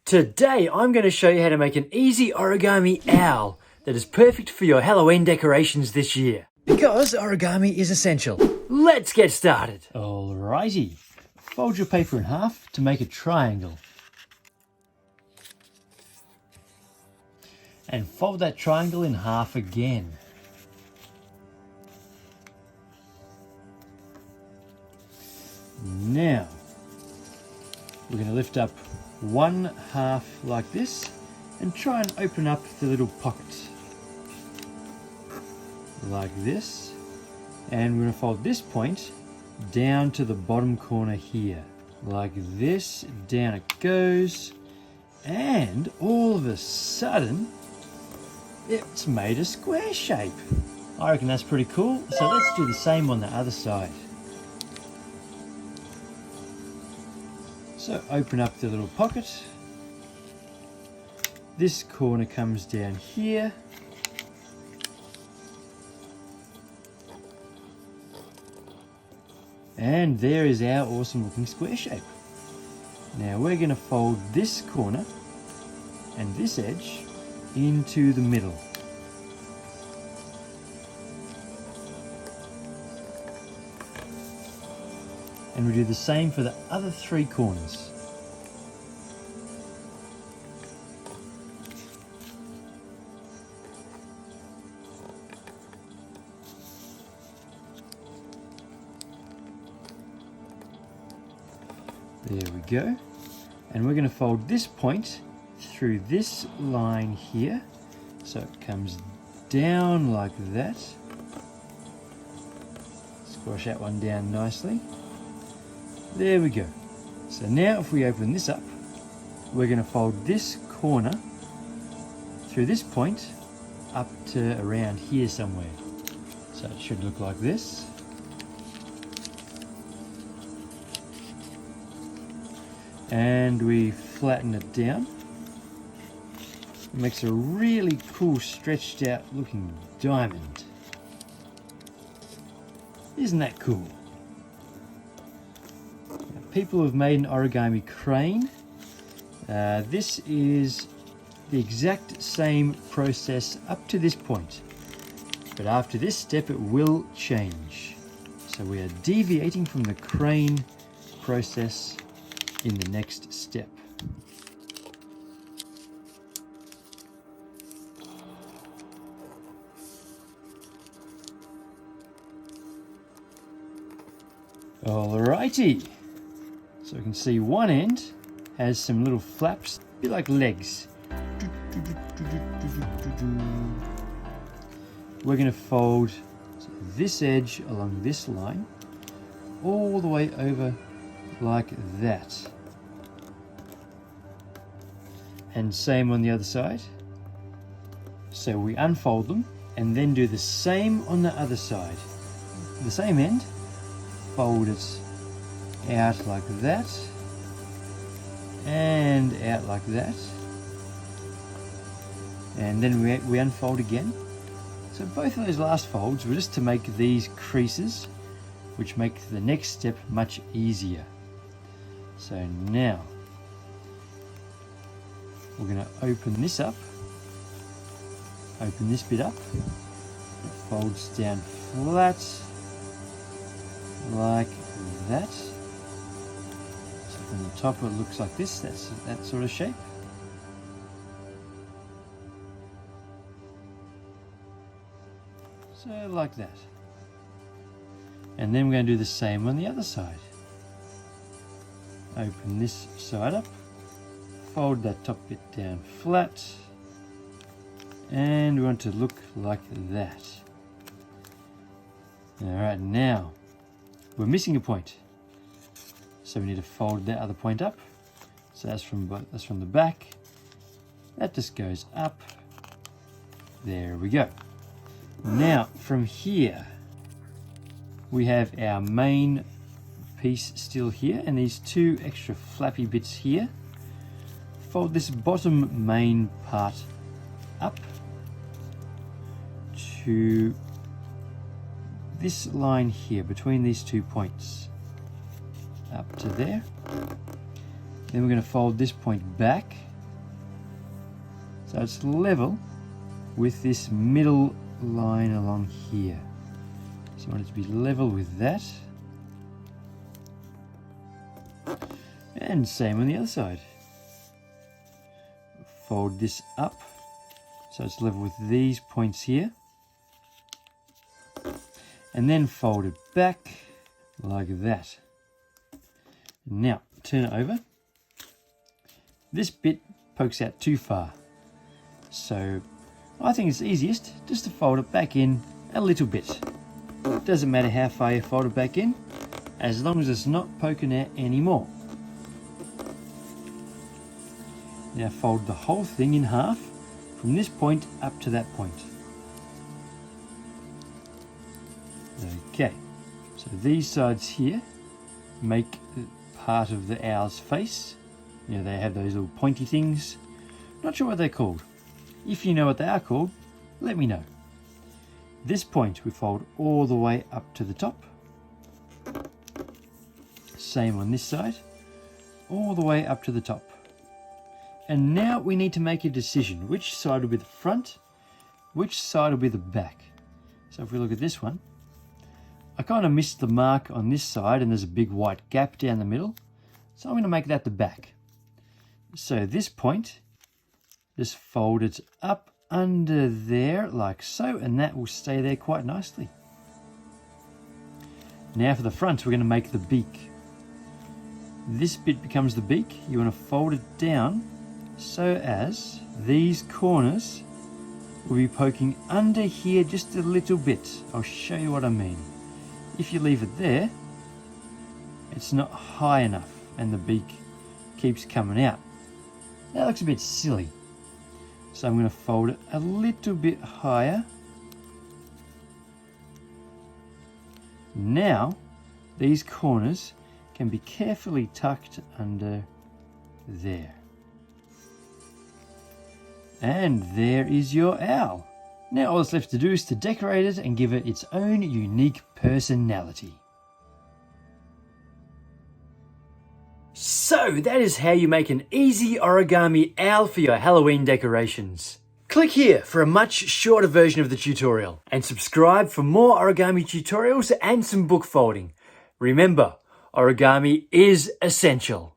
Today I'm going to show you how to make an easy origami owl that is perfect for your Halloween decorations this year. Because origami is essential. Let's get started. Alrighty, fold your paper in half to make a triangle. And fold that triangle in half again. Now, we're going to lift up one half like this and try and open up the little pocket like this, and we're going to fold this point down to the bottom corner here like this. Down it goes, and all of a sudden it's made a square shape. I reckon that's pretty cool, so let's do the same on the other side. So open up the little pocket. This corner comes down here. And there is our awesome looking square shape. Now we're going to fold this corner and this edge into the middle. And we do the same for the other three corners. There we go. And we're going to fold this point through this line here, so it comes down like that. Squash that one down nicely. There we go. So now if we open this up, we're going to fold this corner through this point up to around here somewhere. So it should look like this. And we flatten it down. It makes a really cool stretched out looking diamond. Isn't that cool? People have made an origami crane. This is the exact same process up to this point, but after this step it will change. So we are deviating from the crane process in the next step. Alrighty. So we can see one end has some little flaps, a bit like legs. We're going to fold this edge along this line all the way over like that. And same on the other side. So we unfold them and then do the same on the other side. The same end, fold it out like that and out like that, and then we unfold again. So both of those last folds were just to make these creases, which make the next step much easier. So now we're going to open this up, open this bit up, it folds down flat like that. From the top it looks like this, that's that sort of shape. So like that. And then we're going to do the same on the other side. Open this side up, fold that top bit down flat, and we want to look like that. Alright, now we're missing a point. So we need to fold that other point up. So that's from the back. That just goes up. There we go. Now from here we have our main piece still here, and these two extra flappy bits here. Fold this bottom main part up to this line here between these 2 points. Up to there. Then we're going to fold this point back So it's level with this middle line along here. So I want it to be level with that. And same on the other side. Fold this up so it's level with these points here. And then fold it back like that. Now turn it over. This bit pokes out too far. So I think it's easiest just to fold it back in a little bit. It doesn't matter how far you fold it back in, as long as it's not poking out anymore. Now fold the whole thing in half from this point up to that point. Okay, so these sides here make part of the owl's face. You know, they have those little pointy things. Not sure what they're called. If you know what they are called, let me know. This point we fold all the way up to the top. Same on this side, all the way up to the top. And now we need to make a decision. Which side will be the front? Which side will be the back? So if we look at this one, I kind of missed the mark on this side and there's a big white gap down the middle. So I'm going to make that the back. So this point, just fold it up under there like so, and that will stay there quite nicely. Now for the front, we're going to make the beak. This bit becomes the beak. You want to fold it down so as these corners will be poking under here just a little bit. I'll show you what I mean. If you leave it there, it's not high enough and the beak keeps coming out. That looks a bit silly. So I'm going to fold it a little bit higher. Now, these corners can be carefully tucked under there. And there is your owl. Now all that's left to do is to decorate it and give it its own unique personality. So that is how you make an easy origami owl for your Halloween decorations. Click here for a much shorter version of the tutorial and subscribe for more origami tutorials and some book folding. Remember, origami is essential.